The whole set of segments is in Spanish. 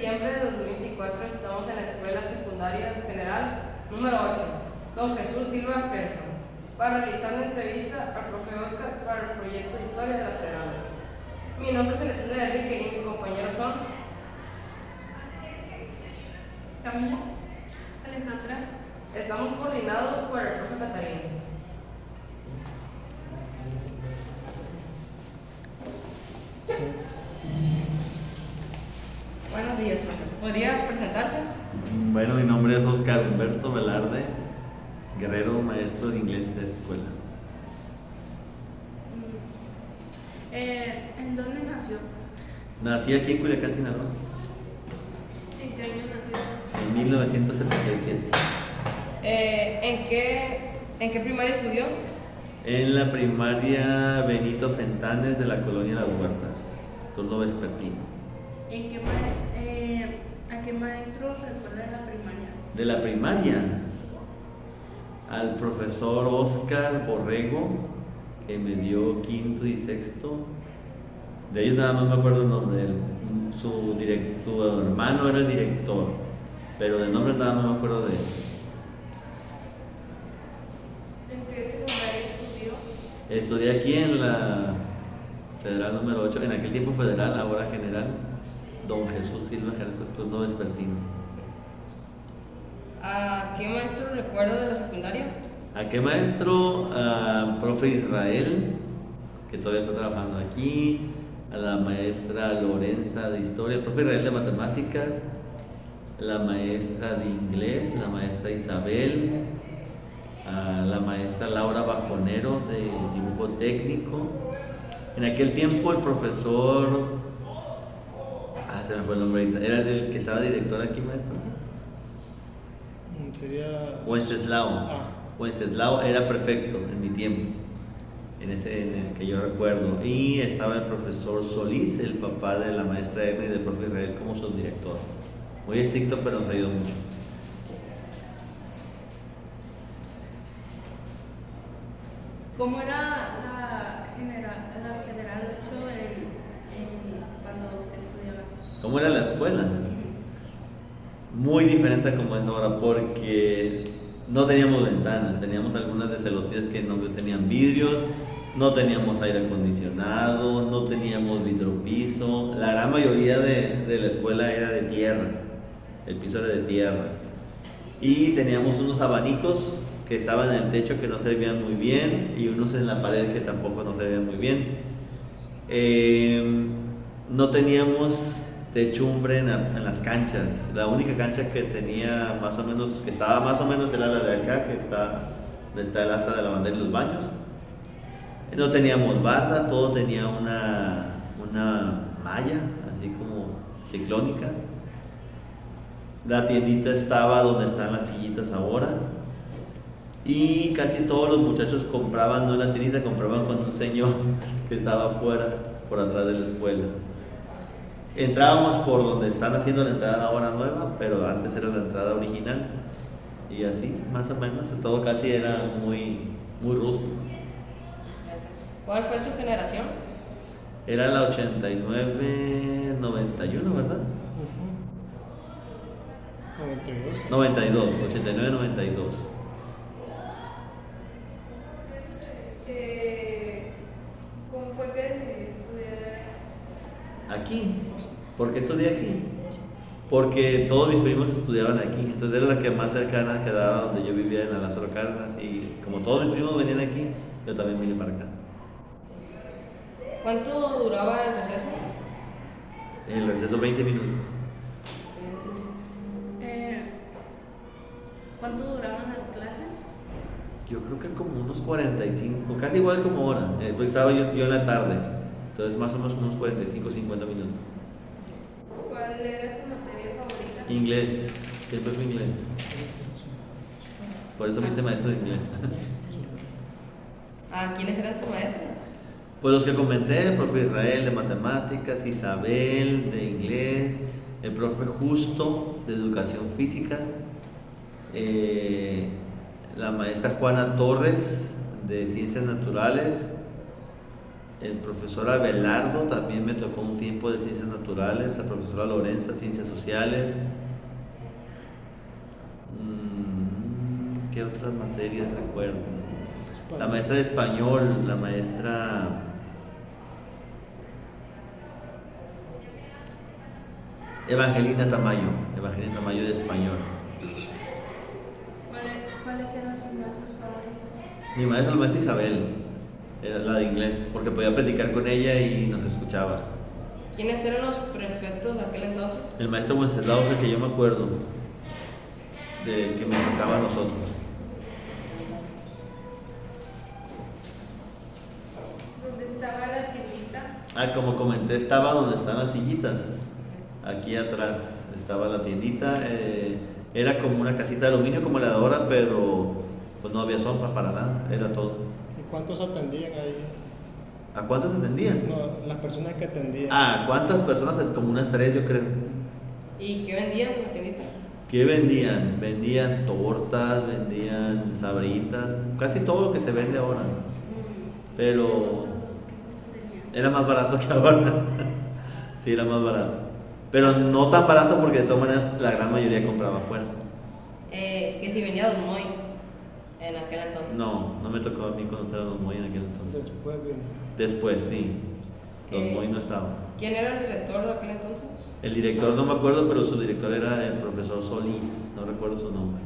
diciembre de 2024 estamos en la Escuela Secundaria General número 8, Don Jesús Silva Gerson, para realizar una entrevista al profe Oscar para el proyecto de Historia de la Federal. Mi nombre es Alexander Enrique y mis compañeros son Camila, Alejandra. Estamos coordinados por el profe Catarina. Buenos días, profe. ¿Podría presentarse? Bueno, mi nombre es Oscar Humberto Velarde, guerrero, maestro de inglés de esta escuela. ¿En dónde nació? Nací aquí en Culiacán, Sinaloa, ¿En qué año nació? en 1977. ¿En qué primaria estudió? En la primaria Benito Fentanes de la colonia Las Huertas, turno vespertino. ¿A qué maestro recuerda de la primaria? De la primaria, al profesor Oscar Borrego, que me dio quinto y sexto. De ellos nada más me acuerdo el nombre. Su hermano era el director, pero de nombre nada más me acuerdo de él. ¿En qué secundaria estudió? Estudié aquí en la Federal número 8, en aquel tiempo federal, ahora general, Don Jesús Silva Gerson, turno vespertino. ¿A qué maestro recuerda de la secundaria? ¿A qué maestro? A profe Israel, que todavía está trabajando aquí, a la maestra Lorenza de Historia, profe Israel de Matemáticas, la maestra de Inglés, la maestra Isabel, a la maestra Laura Bajonero de Dibujo Técnico. En aquel tiempo el profesor, se me fue el nombre ahorita, era el que estaba director aquí, maestro. Sería Wenceslao. Wenceslao era prefecto en mi tiempo, en el que yo recuerdo. Y estaba el profesor Solís, el papá de la maestra Edna y del profe Israel, como subdirector. Muy estricto, pero nos ayudó mucho. ¿Cómo era la Federal 8 cuando usted estudiaba? ¿Cómo era la escuela? Muy diferente a como es ahora, porque no teníamos ventanas, teníamos algunas de celosías que no tenían vidrios, no teníamos aire acondicionado, no teníamos vitropiso. La gran mayoría de la escuela era de tierra, el piso era de tierra. Y teníamos unos abanicos que estaban en el techo que no se veían muy bien y unos en la pared que tampoco no se veían muy bien. No teníamos techumbre en las canchas. La única cancha que tenía más o menos, que estaba más o menos, era la de acá, que está el asta de la bandera y los baños. No teníamos barda, todo tenía una malla, así como ciclónica. La tiendita estaba donde están las sillitas ahora. Y casi todos los muchachos compraban, no en la tiendita, compraban con un señor que estaba afuera, por atrás de la escuela. Entrábamos por donde están haciendo la entrada ahora nueva, pero antes era la entrada original. Y así, más o menos, todo casi era muy, muy rústico. ¿Cuál fue su generación? Era la 89-91, ¿verdad? 92. 89-92. ¿Cómo fue que decidió estudiar? Aquí. ¿Por qué estudié aquí? Porque todos mis primos estudiaban aquí, entonces era la que más cercana quedaba donde yo vivía, en la Lázaro Cárdenas, y como todos mis primos venían aquí, yo también vine para acá. ¿Cuánto duraba el receso? El receso 20 minutos. ¿Cuánto duraban las clases? Yo creo que como unos 45, casi igual como ahora, pues estaba yo en la tarde, entonces más o menos unos 45-50 minutos. ¿Cuál era su materia favorita? Inglés, siempre fue inglés. Por eso me hice maestro de inglés. ¿Quiénes eran sus maestros? Pues los que comenté, el profe Israel de matemáticas, Isabel de inglés, el profe Justo de educación física, la maestra Juana Torres de ciencias naturales, El profesor Abelardo también me tocó un tiempo de ciencias naturales. La profesora Lorenza, ciencias sociales. ¿Qué otras materias recuerdo? La maestra de español, la maestra Evangelina Tamayo de español. ¿Cuáles eran sus maestros favoritos? Mi maestra, la maestra Isabel, era la de inglés, porque podía platicar con ella y nos escuchaba. ¿Quiénes eran los prefectos de aquel entonces? El maestro Wenceslao es el que yo me acuerdo, del que me tocaba a nosotros. ¿Dónde estaba la tiendita? Como comenté, estaba donde están las sillitas. Aquí atrás estaba la tiendita. Era como una casita de aluminio como la de ahora, pero pues no había sombra para nada, era todo. ¿Y cuántos atendían ahí? ¿A cuántos atendían? No, las personas que atendían. ¿Cuántas personas? Como unas 3, yo creo. ¿Y qué vendían en la tiendita? ¿Qué vendían? Vendían tortas, vendían sabritas, casi todo lo que se vende ahora. Pero era más barato que ahora. Sí, era más barato. Pero no tan barato porque de todas maneras la gran mayoría compraba afuera. Que si venía Don Moy en aquel entonces. No me tocó a mí conocer a Don Moy en aquel entonces. Después vino. Después, sí. Don Moy no estaba. ¿Quién era el director de aquel entonces? El director no me acuerdo, pero su director era el profesor Solís, no recuerdo su nombre.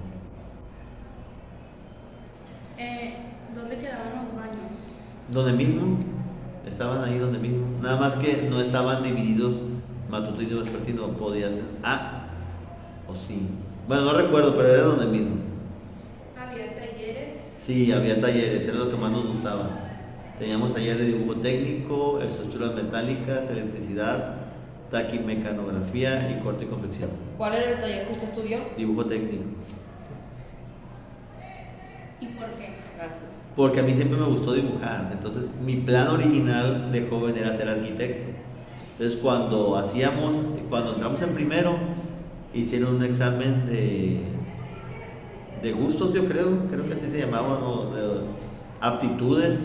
¿Dónde quedaban los baños? ¿Donde mismo? Estaban ahí donde mismo. Nada más que no estaban divididos matutino y vespertino, podía ser. O sí. Bueno, no recuerdo, pero era donde mismo. ¿Había talleres? Sí, había talleres, era lo que más nos gustaba. Teníamos taller de dibujo técnico, estructuras metálicas, electricidad, taquimecanografía y corte y confección. ¿Cuál era el taller que usted estudió? Dibujo técnico. ¿Y por qué? Sí. Porque a mí siempre me gustó dibujar. Entonces, mi plan original de joven era ser arquitecto. Entonces, cuando entramos en primero, hicieron un examen de gustos, yo creo que así se llamaba, ¿no? De aptitudes,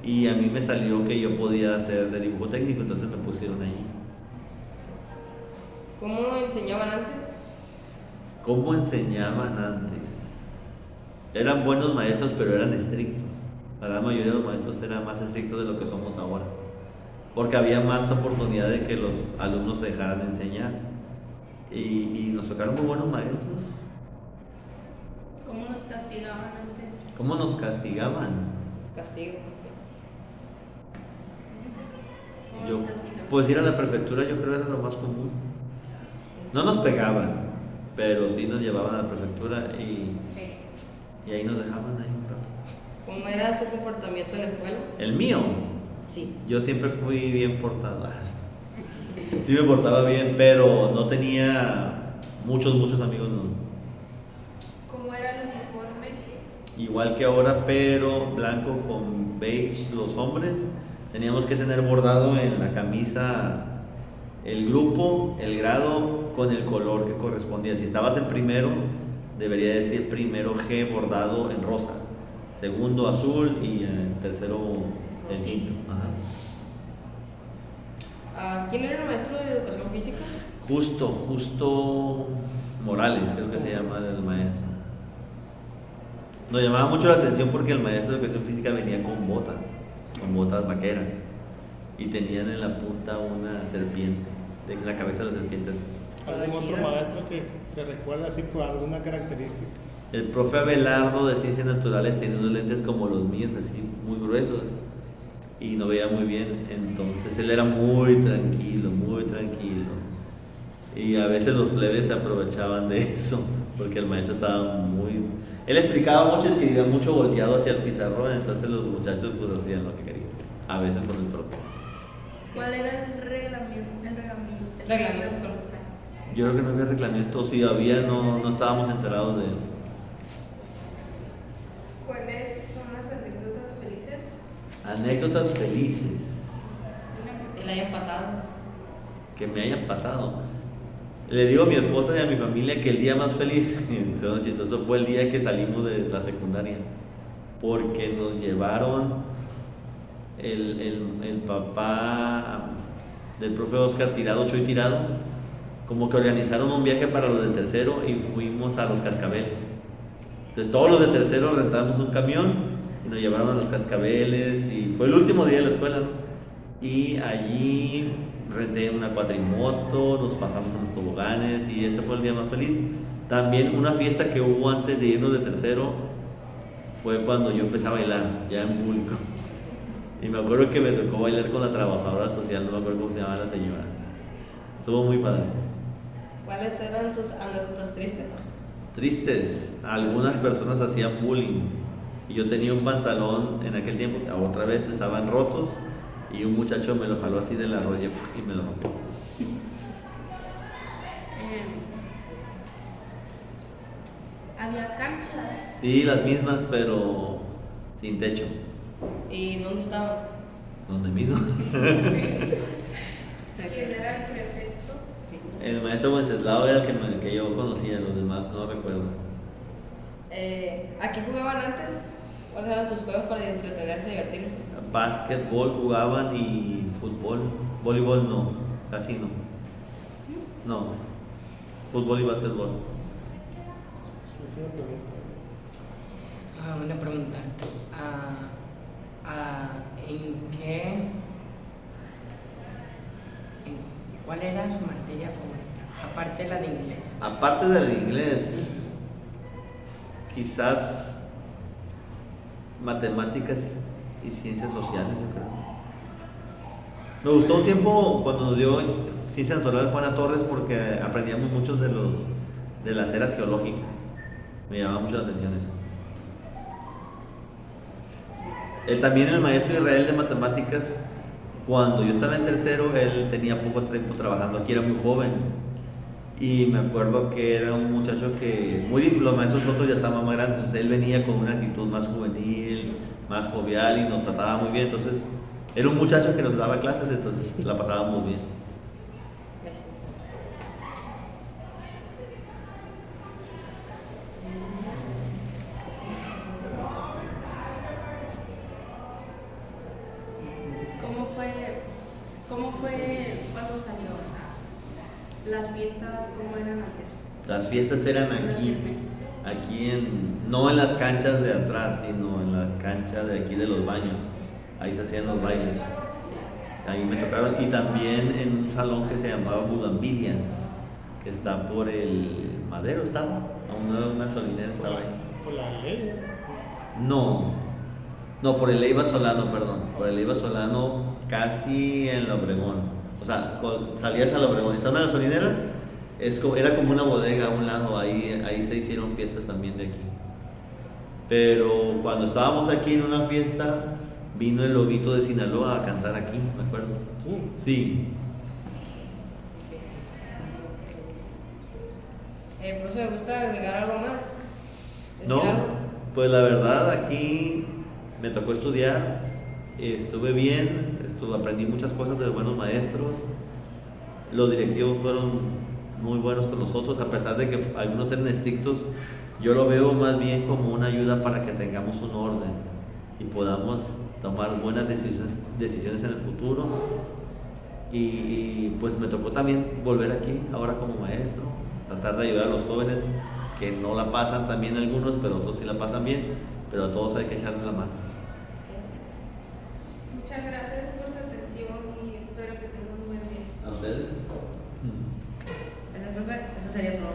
y a mí me salió que yo podía hacer de dibujo técnico, entonces me pusieron ahí. ¿Cómo enseñaban antes? ¿Cómo enseñaban antes? Eran buenos maestros, pero eran estrictos. La gran mayoría de los maestros eran más estrictos de lo que somos ahora, porque había más oportunidad de que los alumnos se dejaran de enseñar. Y nos tocaron muy buenos maestros. ¿Cómo nos castigaban antes? ¿Cómo nos castigaban? Castigo. ¿Cómo nos castigaban? Pues ir a la prefectura yo creo era lo más común. No nos pegaban, pero sí nos llevaban a la prefectura y ahí nos dejaban ahí un rato. ¿Cómo era su comportamiento en la escuela? ¿El mío? Sí. Yo siempre fui bien portado. Sí me portaba bien, pero no tenía muchos amigos, no. ¿Cómo era el uniforme? Igual que ahora, pero blanco con beige los hombres. Teníamos que tener bordado en la camisa el grupo, el grado con el color que correspondía. Si estabas en primero, debería decir primero G bordado en rosa, segundo azul y en tercero el quinto. ¿Quién era el maestro de educación física? Justo Morales, creo que se llama el maestro. Nos llamaba mucho la atención porque el maestro de educación física venía con botas vaqueras, y tenían en la punta una serpiente, en la cabeza de la serpiente. ¿Algún otro maestro que recuerda así por alguna característica? El profe Abelardo de ciencias naturales tenía unos lentes como los míos, así muy gruesos, y no veía muy bien. Entonces él era muy tranquilo, y a veces los plebes se aprovechaban de eso, porque el maestro estaba él explicaba mucho, escribía mucho volteado hacia el pizarrón, entonces los muchachos pues hacían lo que querían, a veces con el profe. ¿Cuál era el reglamento? Reglamento escolar. Yo creo que no había reglamento, si había, no estábamos enterados de él. ¿Cuáles son las anécdotas felices? Anécdotas felices Una que le hayan pasado. que me hayan pasado. Le digo a mi esposa y a mi familia que el día más feliz, chistoso, fue el día que salimos de la secundaria, porque nos llevaron el papá del profe Oscar tirado, Chuy Tirado, como que organizaron un viaje para los de tercero y fuimos a los Cascabeles. Entonces todos los de tercero rentamos un camión y nos llevaron a los Cascabeles y fue el último día de la escuela, ¿no? Y allí renté una cuatrimoto, nos bajamos en los toboganes y ese fue el día más feliz. También una fiesta que hubo antes de irnos de tercero fue cuando yo empecé a bailar, ya en público. Y me acuerdo que me tocó bailar con la trabajadora social, no me acuerdo cómo se llamaba la señora. Estuvo muy padre. ¿Cuáles eran sus anécdotas tristes? Tristes, algunas personas hacían bullying. Y yo tenía un pantalón en aquel tiempo, otra vez estaban rotos, y un muchacho me lo jaló así de la rodilla y me lo rompió. Había canchas. Sí, las mismas, pero sin techo. ¿Y dónde estaban? ¿Dónde mido? ¿Quién era el prefecto? Sí. El maestro Wenceslao era el que yo conocía, los demás no recuerdo. ¿A qué jugaban antes? ¿Cuáles eran sus juegos para entretenerse y divertirse? Básquetbol jugaban y fútbol. Voleibol no, casi no. No, fútbol y básquetbol. Una pregunta. ¿Cuál era su materia favorita? Aparte de la de inglés. Aparte del inglés, quizás matemáticas y ciencias sociales, yo creo. Me gustó un tiempo cuando nos dio ciencia natural Juana Torres porque aprendíamos muchos de las eras geológicas. Me llamaba mucho la atención eso. También el maestro Israel de matemáticas, cuando yo estaba en tercero, él tenía poco tiempo trabajando aquí, era muy joven. Y me acuerdo que era un muchacho que, los maestros otros ya estaban más grandes, entonces él venía con una actitud más juvenil, más jovial y nos trataba muy bien. Entonces, era un muchacho que nos daba clases, entonces la pasábamos bien. ¿Cómo fue cuando salió? O sea, las fiestas, ¿cómo eran antes? Las fiestas eran aquí, no en las canchas de atrás, sino en la cancha de aquí de los baños. Ahí se hacían los bailes. Ahí me tocaron. Y también en un salón que se llamaba Bugambilias, que está por el Madero, estaba. A una gasolinera estaba ahí. ¿Por la ley? No, por el Leiva Solano, perdón. Por el Leiva Solano, casi en la Obregón. O sea, salías a la Obregón. Está una gasolinera, era como una bodega a un lado. Ahí se hicieron fiestas también de aquí. Pero cuando estábamos aquí en una fiesta, vino el Lobito de Sinaloa a cantar aquí, me acuerdo. Sí. Profe, ¿me gusta agregar algo más? No, ¿Decir algo? pues la verdad aquí me tocó estudiar, estuve bien, aprendí muchas cosas de buenos maestros, los directivos fueron muy buenos con nosotros, a pesar de que algunos eran estrictos, yo lo veo más bien como una ayuda para que tengamos un orden y podamos tomar buenas decisiones en el futuro. Y pues me tocó también volver aquí ahora como maestro, tratar de ayudar a los jóvenes que no la pasan también algunos, pero otros sí la pasan bien, pero a todos hay que echarles la mano. Muchas gracias por su atención y espero que tengan un buen día. ¿A ustedes? Gracias, profe. Eso sería todo.